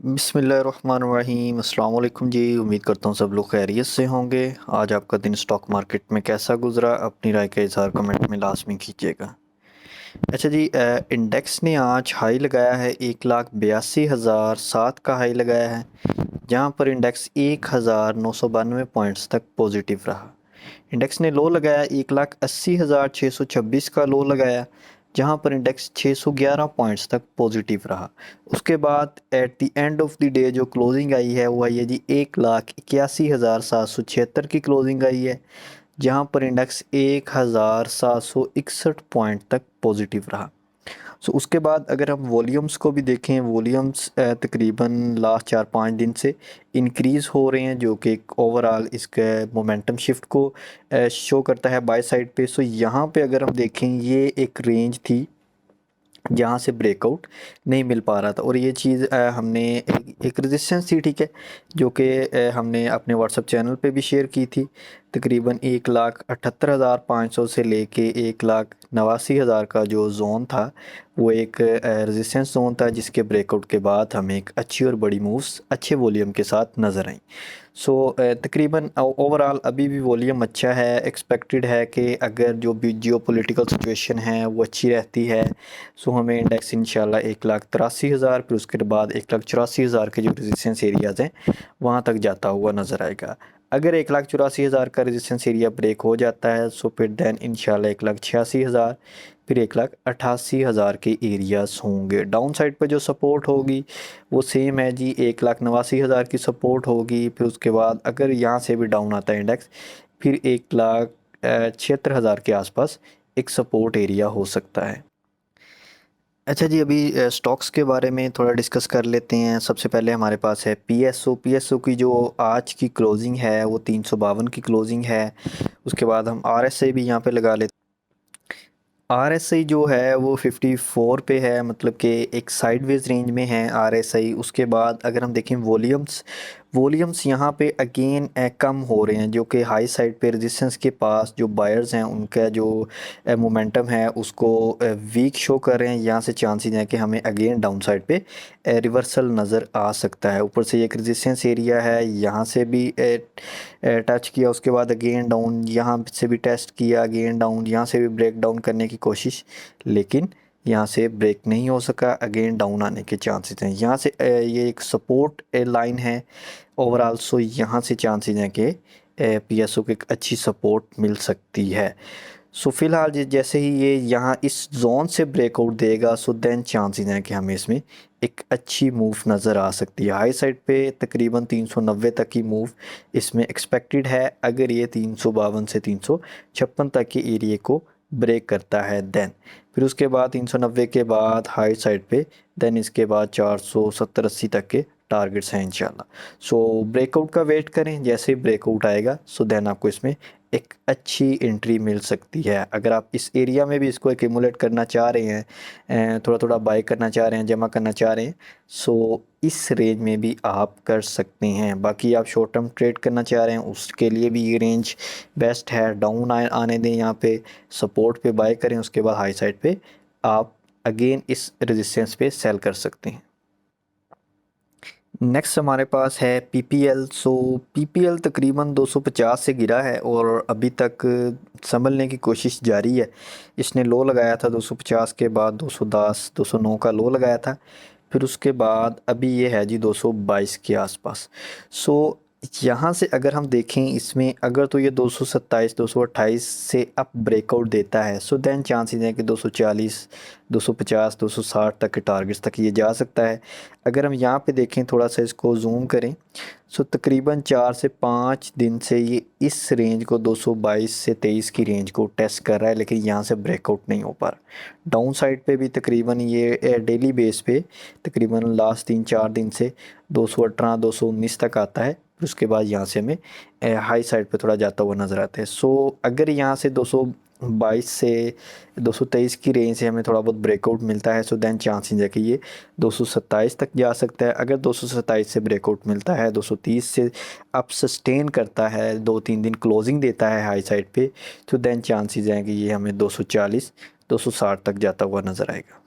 बिस्मिल्लाहिर्रहमानिर्रहीम अस्सलाम वालेकुम जी। उम्मीद करता हूँ सब लोग खैरियत से होंगे। आज आपका दिन स्टॉक मार्केट में कैसा गुजरा, अपनी राय का इज़हार कमेंट में लाजमी कीजिएगा। अच्छा जी, इंडेक्स ने आज हाई लगाया है 1,82,007 का हाई लगाया है, जहाँ पर इंडेक्स 1,992 पॉइंट्स तक पॉजिटिव रहा। इंडेक्स ने लो लगाया 1,80,626 का लो लगाया, जहां पर इंडेक्स 611 पॉइंट्स तक पॉजिटिव रहा। उसके बाद at the end of the day जो क्लोजिंग आई है वो आई है जी 1,81,776 की क्लोजिंग आई है, जहां पर इंडेक्स 1,761 पॉइंट तक पॉजिटिव रहा। सो उसके बाद अगर हम वॉल्यूम्स को भी देखें, वॉल्यूम्स तकरीबन लास्ट 4-5 दिन से इंक्रीज़ हो रहे हैं, जो कि ओवरऑल इसके मोमेंटम शिफ्ट को शो करता है बाय साइड पे। सो यहाँ पे अगर हम देखें, ये एक रेंज थी जहाँ से ब्रेकआउट नहीं मिल पा रहा था, और ये चीज़ हमने एक रेजिस्टेंस थी, ठीक है, जो कि हमने अपने व्हाट्सएप चैनल पे भी शेयर की थी। तकरीबन 1,78,500 से लेके 1,89,000 का जो जोन था वो एक रेजिस्टेंस जोन था, जिसके ब्रेकआउट के बाद हमें एक अच्छी और बड़ी मूव्स अच्छे वॉल्यूम के साथ नज़र आई। सो तकरीबन ओवरऑल अभी भी वॉल्यूम अच्छा है। एक्सपेक्टेड है कि अगर जो भी जियो पोलिटिकल सिचुएशन है वो अच्छी रहती है, सो हमें इंडेक्स इंशाल्लाह 1,83,000, फिर उसके बाद 1,84,000 के जो रेजिस्टेंस एरियाज़ हैं वहाँ तक जाता हुआ नज़र आएगा। अगर 1,84,000 का रेजिस्टेंस एरिया ब्रेक हो जाता है, सो फिर देन इंशाल्लाह 1,86,000, फिर 1,88,000 के एरियाज़ होंगे। डाउन साइड पर जो सपोर्ट होगी वो सेम है जी, 1,89,000 की सपोर्ट होगी। फिर उसके बाद अगर यहाँ से भी डाउन आता है इंडेक्स, फिर 1,76,000 के आसपास एक सपोर्ट एरिया हो सकता है। अच्छा जी, अभी स्टॉक्स के बारे में थोड़ा डिस्कस कर लेते हैं। सबसे पहले हमारे पास है पीएसओ की जो आज की क्लोजिंग है वो 352 की क्लोजिंग है। उसके बाद हम आरएसआई भी यहाँ पे लगा लेते हैं। आरएसआई जो है वो 54 पे है, मतलब कि एक साइडवेज रेंज में है आरएसआई। उसके बाद अगर हम देखें वॉल्यूम्स यहाँ पे अगेन कम हो रहे हैं, जो कि हाई साइड पे रेजिस्टेंस के पास जो बायर्स हैं उनका जो मोमेंटम है उसको वीक शो कर रहे हैं। यहाँ से चांसेस हैं कि हमें अगेन डाउन साइड पे रिवर्सल नज़र आ सकता है। ऊपर से एक रेजिस्टेंस एरिया है, यहाँ से भी टच किया, उसके बाद अगेन डाउन, यहाँ से भी टेस्ट किया, अगेन डाउन, यहाँ से भी ब्रेक डाउन करने की कोशिश, लेकिन यहाँ से ब्रेक नहीं हो सका। अगेन डाउन आने के चांसेस हैं। यहाँ से ये एक सपोर्ट लाइन है ओवरऑल, सो यहाँ से चांसेस हैं कि पीएसओ को एक अच्छी सपोर्ट मिल सकती है। सो फिलहाल जैसे ही ये यहाँ इस जोन से ब्रेकआउट देगा, सो देन चांसेस हैं कि हमें इसमें एक अच्छी मूव नज़र आ सकती है। हाई साइड पे तकरीबन 390 तक की मूव इसमें एक्सपेक्टेड है, अगर ये 352 से 356 तक के एरिए को ब्रेक करता है देन। फिर उसके बाद 390 के बाद हाई साइड पे, देन इसके बाद 470-80 तक के टारगेट्स हैं इंशाल्लाह। सो ब्रेकआउट का वेट करें, जैसे ही ब्रेकआउट आएगा सो देन आपको इसमें एक अच्छी एंट्री मिल सकती है। अगर आप इस एरिया में भी इसको एक्यूमुलेट करना चाह रहे हैं, थोड़ा थोड़ा बाय करना चाह रहे हैं, जमा करना चाह रहे हैं, सो इस रेंज में भी आप कर सकते हैं। बाकी आप शॉर्ट टर्म ट्रेड करना चाह रहे हैं उसके लिए भी ये रेंज बेस्ट है। डाउन आने दें, यहाँ पे सपोर्ट पे बाय करें, उसके बाद हाई साइड पे आप अगेन इस रेजिस्टेंस पे सेल कर सकते हैं। नेक्स्ट हमारे पास है पीपीएल। सो पीपीएल तकरीबन 250 से गिरा है और अभी तक संभलने की कोशिश जारी है। इसने लो लगाया था 250 के बाद 210 209 का लो लगाया था, फिर उसके बाद अभी ये है जी 222 के आसपास। सो यहाँ से अगर हम देखें इसमें, अगर तो ये 227 228 से अप ब्रेकआउट देता है, सो देन चांसेस हैं कि 240 250 260 तक के टारगेट्स तक ये जा सकता है। अगर हम यहाँ पे देखें, थोड़ा सा इसको जूम करें, सो तकरीबन 4 से 5 दिन से ये इस रेंज को 222 से 23 की रेंज को टेस्ट कर रहा है, लेकिन यहाँ से ब्रेकआउट नहीं हो पा रहा। डाउन साइड पे भी तकरीबन ये डेली बेस पे तकरीबन लास्ट 3-4 दिन से 218 219 तक आता है, फिर उसके बाद यहाँ से हमें हाई साइड पे थोड़ा जाता हुआ नज़र आता है। सो अगर यहाँ से 222 से 223 की रेंज से हमें थोड़ा बहुत ब्रेकआउट मिलता है, सो देन चांसेस है कि ये 227 तक जा सकता है। अगर 227 से ब्रेकआउट मिलता है, 230 से अप सस्टेन करता है, 2-3 दिन क्लोजिंग देता है हाई साइड पे, तो देन चांसेस हैं कि ये हमें 240 260 तक जाता हुआ नज़र आएगा।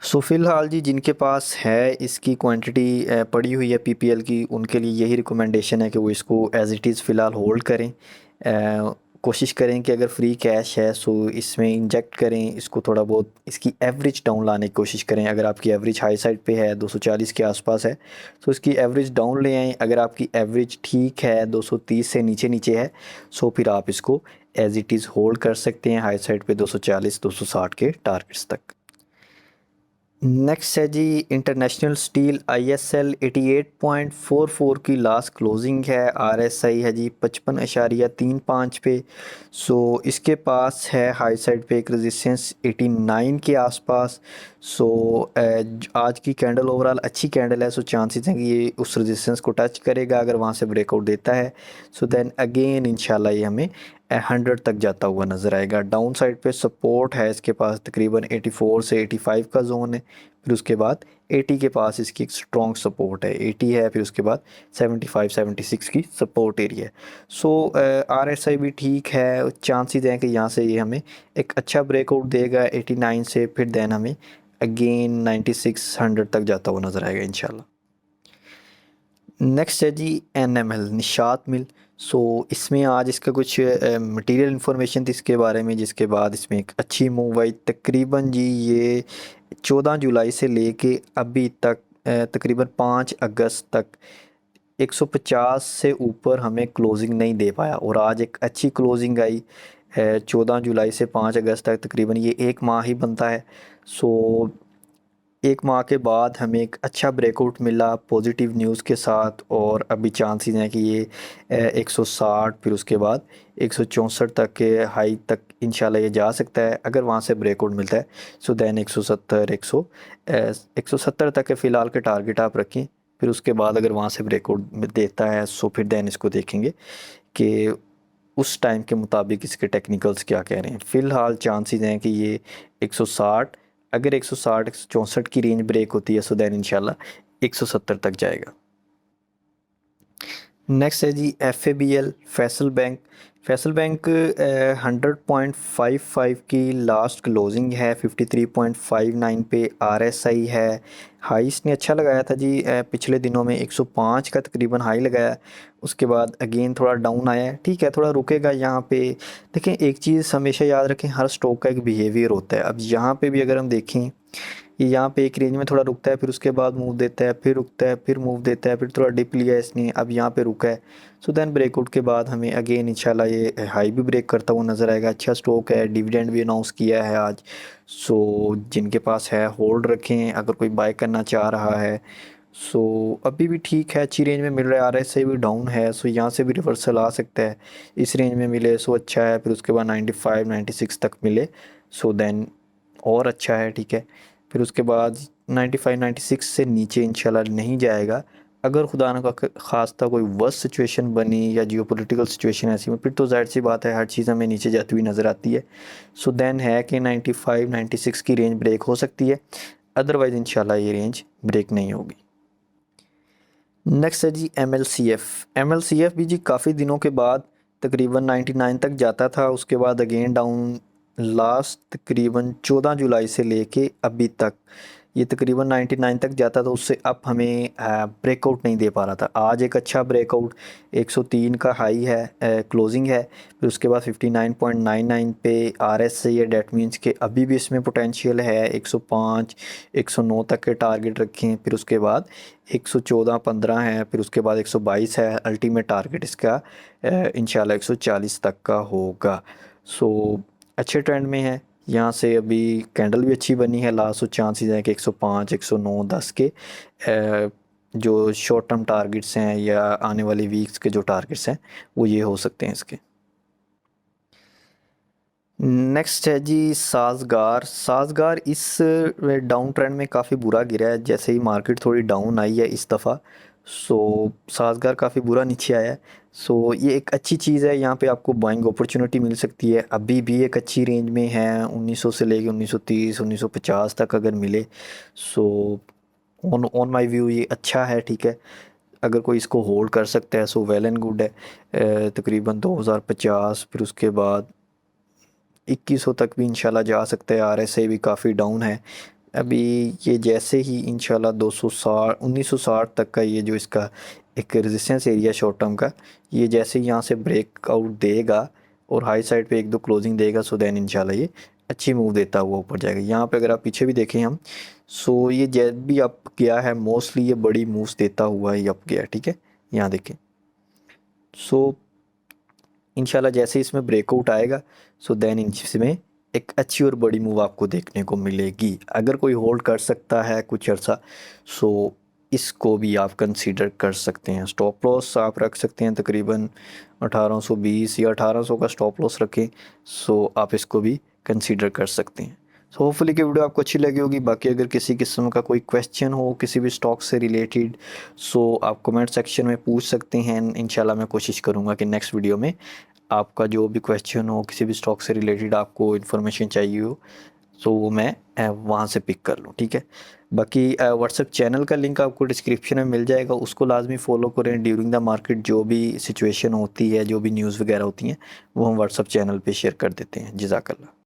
सो फ़िलहाल जी जिनके पास है इसकी क्वांटिटी पड़ी हुई है पीपीएल की, उनके लिए यही रिकमेंडेशन है कि वो इसको एज़ इट इज़ फ़िलहाल होल्ड करें। कोशिश करें कि अगर फ्री कैश है सो इसमें इंजेक्ट करें, इसको थोड़ा बहुत इसकी एवरेज डाउन लाने की कोशिश करें। अगर आपकी एवरेज हाई साइड पे है 240 के आसपास है तो इसकी एवरेज डाउन ले आएँ। अगर आपकी एवरेज ठीक है 230 से नीचे नीचे है सो फिर आप इसको एज़ इट इज़ होल्ड कर सकते हैं हाई साइड पे 240 260 के टारगेट्स तक। नेक्स्ट है जी इंटरनेशनल स्टील ISL 88.44 की लास्ट क्लोजिंग है। RSI है जी 55.35 पे। सो इसके पास है हाई साइड पे एक रेजिस्टेंस 89 के आसपास। सो आज की कैंडल ओवरऑल अच्छी कैंडल है, सो चांसेस हैं कि ये उस रेजिस्टेंस को टच करेगा। अगर वहाँ से ब्रेकआउट देता है सो देन अगेन इंशाल्लाह ये हमें 100 तक जाता हुआ नज़र आएगा। डाउन साइड पे सपोर्ट है इसके पास तकरीबन 84 से 85 का जोन है। फिर उसके बाद 80 के पास इसकी एक स्ट्रॉन्ग सपोर्ट है, 80 है, फिर उसके बाद 75 76 की सपोर्ट एरिया है। सो RSI भी ठीक है, चांसेस हैं कि यहाँ से ये हमें एक अच्छा ब्रेकआउट देगा 89 से, फिर देन हमें अगेन 9600 तक जाता हुआ नज़र आएगा इंशाल्लाह। नेक्स्ट है जी NML निशात मिल। सो इसमें आज इसका कुछ मटेरियल इन्फॉर्मेशन थी इसके बारे में, जिसके बाद इसमें एक अच्छी मूव आई। तकरीबन जी ये 14 जुलाई से लेके अभी तक तकरीबन 5 अगस्त तक 150 से ऊपर हमें क्लोजिंग नहीं दे पाया, और आज एक अच्छी क्लोजिंग आई 14 जुलाई से 5 अगस्त तक। तकरीबन ये एक माह ही बनता है। सो एक माह के बाद हमें एक अच्छा ब्रेकआउट मिला पॉजिटिव न्यूज़ के साथ, और अभी चांसेस हैं कि ये 160 फिर उसके बाद 164 तक के हाई तक इंशाल्लाह ये जा सकता है। अगर वहाँ से ब्रेकआउट मिलता है सो देन 170 तक के फ़िलहाल के टारगेट आप रखें। फिर उसके बाद अगर वहाँ से ब्रेकआउट देता है सो फिर देन इसको देखेंगे कि उस टाइम के मुताबिक इसके टेक्निकल्स क्या कह रहे हैं। फ़िलहाल चांसेस हैं कि ये 160, अगर 160 164 की रेंज ब्रेक होती है सो देन इंशाल्लाह 170 तक जाएगा। नेक्स्ट है जी FABL Faisal bank. Faisal bank 100.55 की लास्ट क्लोजिंग है, 53.59 पे RSI है। हाई इसने अच्छा लगाया था जी पिछले दिनों में 105 का तकरीबन हाई लगाया, उसके बाद अगेन थोड़ा डाउन आया है। ठीक है, थोड़ा रुकेगा यहाँ पे। देखें एक चीज़ हमेशा याद रखें, हर स्टॉक का एक बिहेवियर होता है। अब यहाँ पे भी अगर हम देखें ये यहाँ पे एक रेंज में थोड़ा रुकता है, फिर उसके बाद मूव देता है, फिर रुकता है, फिर मूव देता है, फिर थोड़ा डिप लिया इसने, अब यहाँ पे रुका है। सो देन ब्रेकआउट के बाद हमें अगेन इंशाल्लाह ये हाई भी ब्रेक करता हुआ नज़र आएगा। अच्छा स्टॉक है, डिविडेंड भी अनाउंस किया है आज। सो जिनके पास है होल्ड रखें, अगर कोई बाय करना चाह रहा है। सो अभी भी ठीक है, अच्छी रेंज में मिल रहा है। RSI भी डाउन है, सो यहाँ से भी रिवर्सल आ सकता है। इस रेंज में मिले सो अच्छा है, फिर उसके बाद 95 96 तक मिले सो देन और अच्छा है। ठीक है, फिर उसके बाद 95 96 से नीचे इंशाल्लाह नहीं जाएगा। अगर खुदा न खास्ता कोई वर्स्ट सिचुएशन बनी या जियोपॉलिटिकल सिचुएशन ऐसी में, फिर तो ज़ाहिर सी बात है हर चीज़ हमें नीचे जाती हुई नज़र आती है। सो देन है कि 95 96 की रेंज ब्रेक हो सकती है, अदरवाइज़ इंशाल्लाह ये रेंज ब्रेक नहीं होगी। नेक्स्ट है जी MLCF भी जी काफ़ी दिनों के बाद तकरीबन 99 तक जाता था, उसके बाद अगेन डाउन। लास्ट तकरीबन 14 जुलाई से लेके अभी तक ये तकरीबन 99 तक जाता था, उससे अब हमें ब्रेकआउट नहीं दे पा रहा था। आज एक अच्छा ब्रेकआउट 103 का हाई है, क्लोजिंग है। फिर उसके बाद 59.99 पे RSI है, डेट मीन्स के अभी भी इसमें पोटेंशियल है। 105 109 तक के टारगेट रखें, फिर उसके बाद 114 15 है, फिर उसके बाद 122 है। अल्टीमेट टारगेट इसका इंशाल्लाह 140 तक का होगा। सो अच्छे ट्रेंड में है। यहाँ से अभी कैंडल भी अच्छी बनी है लास्ट, सो चांसेस हैं कि 105 109 10 के जो शॉर्ट टर्म टारगेट्स हैं या आने वाली वीक्स के जो टारगेट्स हैं वो ये हो सकते हैं इसके। नेक्स्ट है जी साजगार इस डाउन ट्रेंड में काफ़ी बुरा गिरा है, जैसे ही मार्केट थोड़ी डाउन आई है इस दफ़ा। सो साजगार काफ़ी बुरा नीचे आया है। सो ये एक अच्छी चीज़ है, यहाँ पे आपको बाइंग अपॉर्चुनिटी मिल सकती है। अभी भी एक अच्छी रेंज में है, 1900 से लेके 1930 1950 तक अगर मिले so on on my view ये अच्छा है। ठीक है, अगर कोई इसको होल्ड कर सकता है सो वेल एंड गुड है। तकरीबन 2050 फिर उसके बाद 2100 तक भी इंशाल्लाह जा सकता है। RSI भी काफ़ी डाउन है, अभी ये जैसे ही इंशाल्लाह 260 1960 तक का ये जो इसका एक रेजिस्टेंस एरिया शॉर्ट टर्म का, ये जैसे ही यहाँ से ब्रेकआउट देगा और हाई साइड पे एक दो क्लोजिंग देगा, सो देन इंशाल्लाह ये अच्छी मूव देता हुआ ऊपर जाएगा। यहाँ पे अगर आप पीछे भी देखें हम, सो ये जब भी अप गया है मोस्टली ये बड़ी मूव्स देता हुआ ही अप गया, ठीक है, यहाँ देखें। सो इंशाल्लाह जैसे इसमें ब्रेकआउट आएगा, सो देन इसमें एक अच्छी और बड़ी मूव आपको देखने को मिलेगी। अगर कोई होल्ड कर सकता है कुछ अर्सा, सो इसको भी आप कंसीडर कर सकते हैं। स्टॉप लॉस आप रख सकते हैं तकरीबन 1820 या 1800 का स्टॉप लॉस रखें, सो आप इसको भी कंसीडर कर सकते हैं। सो होपफुली कि वीडियो आपको अच्छी लगी होगी। बाकी अगर किसी किस्म का कोई क्वेश्चन हो किसी भी स्टॉक से रिलेटेड, सो आप कमेंट सेक्शन में पूछ सकते हैं। इंशाल्लाह मैं कोशिश करूँगा कि नेक्स्ट वीडियो में आपका जो भी क्वेश्चन हो किसी भी स्टॉक से रिलेटेड आपको इन्फॉर्मेशन चाहिए हो, तो वो मैं वहाँ से पिक कर लूँ, ठीक है। बाकी व्हाट्सएप चैनल का लिंक आपको डिस्क्रिप्शन में मिल जाएगा, उसको लाजमी फॉलो करें। ड्यूरिंग द मार्केट जो भी सिचुएशन होती है, जो भी न्यूज़ वगैरह होती हैं, वो हम व्हाट्सएप चैनल पे शेयर कर देते हैं। जज़ाकल्लाह।